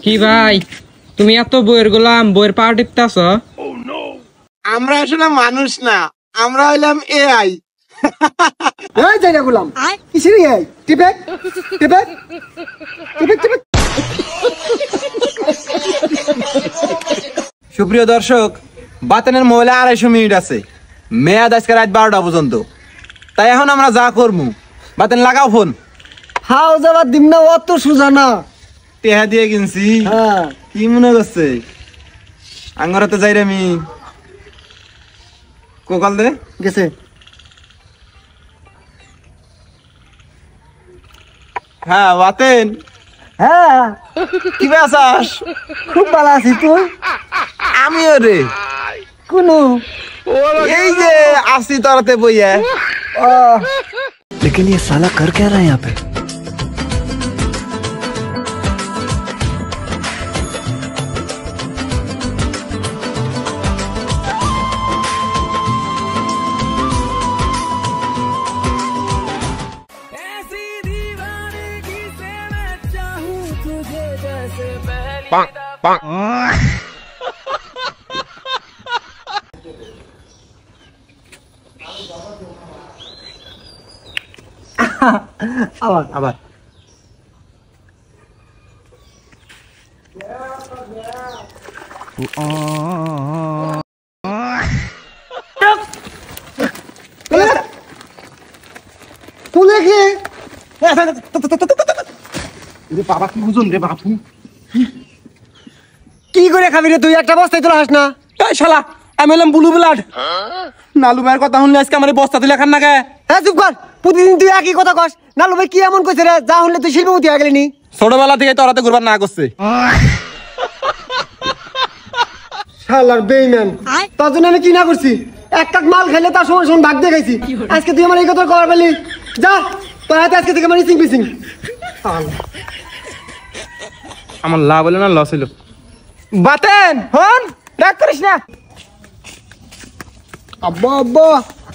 কি ভাই তুমি এত বইয়ের গোলাম, বইয়ের পা টিপতাছ? আমরা আসলে মানুষ না, আমরা হইলাম এআই। এই যাইরা গোলাম কিসের এআই? টিপে টিপে টিপে টিপে। সুপ্রিয় দর্শক, বাতেনের মোবাইলে 250 মিনিট আছে, মেয়াদ আজকে রাত 12টা পর্যন্ত। তাই এখন আমরা যা করবো, বাতেন লাগাও ফোন। হাও যাবার দিম না, অত সুজা না। টেহা দিয়ে কিনছি, হ্যাঁ কি মনে করছে? আঙ্গরাতে যাই রে আমি কোকাল দে গেছে। হ্যাঁ বাতেন, হ্যাঁ কি আছাস? খুব ভালো আছি। তুই? আমিও রে, কোন এই যে আসি তরাতে বইয়া। लेकिन ये साला कर क्या रहा है यहाँ पे? আবার আবার তুলে কি বাবা, কি বুঝুন রে বাপু? কি করে খাবি রে তুই? একটা বস্তায় তোলা হাস না? এই শালা, আমি হলাম বুলু ব্লাড। নালু ভাইয়ের কথা শুনলে আজকে আমার বস্তা তুলে খান না গে। হ্যাঁ চুপ কর, প্রতিদিন তুই একই কথা কস। নালু ভাই কি এমন কইছে রে, যা শুনলে তুই শিল্পপতি হয়ে গেলি নি? ছোটবেলা থেকে তোরাতে ঘুরবার না করছে। শালার বেইমান, তার জন্য আমি কি না করছি? এক কাক মাল খাইলে তার সময় সময় ভাগ দিয়ে খাইছি। আজকে তুই আমার এই কথা করার পেলি? যা, তোর হাতে আজকে থেকে আমার ইসিং পিসিং। আমার লাভ হলো না লস হইলো? বাতেন হন, রাগ করিস না। আব্বা আব্বা,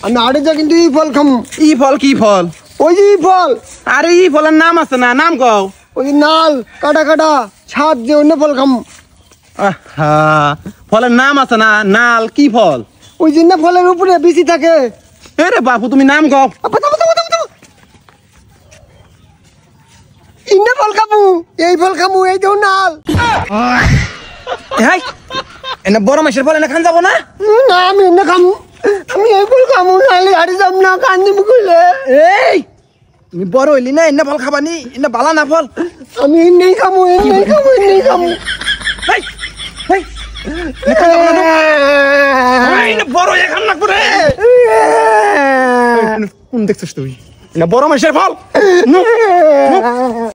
আমি আড়ে যা কিন্তু এই ফল খাম। ই ফল? কি ফল? ওই যে এই ফল। আরে ই ফলের নাম আছে না, নাম কও। ওই যে নাল কাটা কাটা ছাদ যে অন্য ফল খাম। আহা, ফলের নাম আছে না, নাল। কি ফল? ওই যে না ফলের উপরে বিচি থাকে। আরে বাপু, তুমি নাম কও। ইন্না ফল খামু, এই ফল খামু, এই যে নাল। হাই, এনে বড় মাসের ফল এনে খান যাব না? না আমি এনে খামু, আমি এই ফল খামু, নাহলে হাড়ি যাব না, কান্দি মুখলে। এই তুমি বড় হইলি না, এনে ফল খাবানি? এনে বালা না ফল। আমি এনেই খামু, এনেই খামু, এনেই খামু। হাই হাই, এনে বড় হয়ে খান না করে। কোন দেখছিস তুই? এনে বড় মাসের ফল।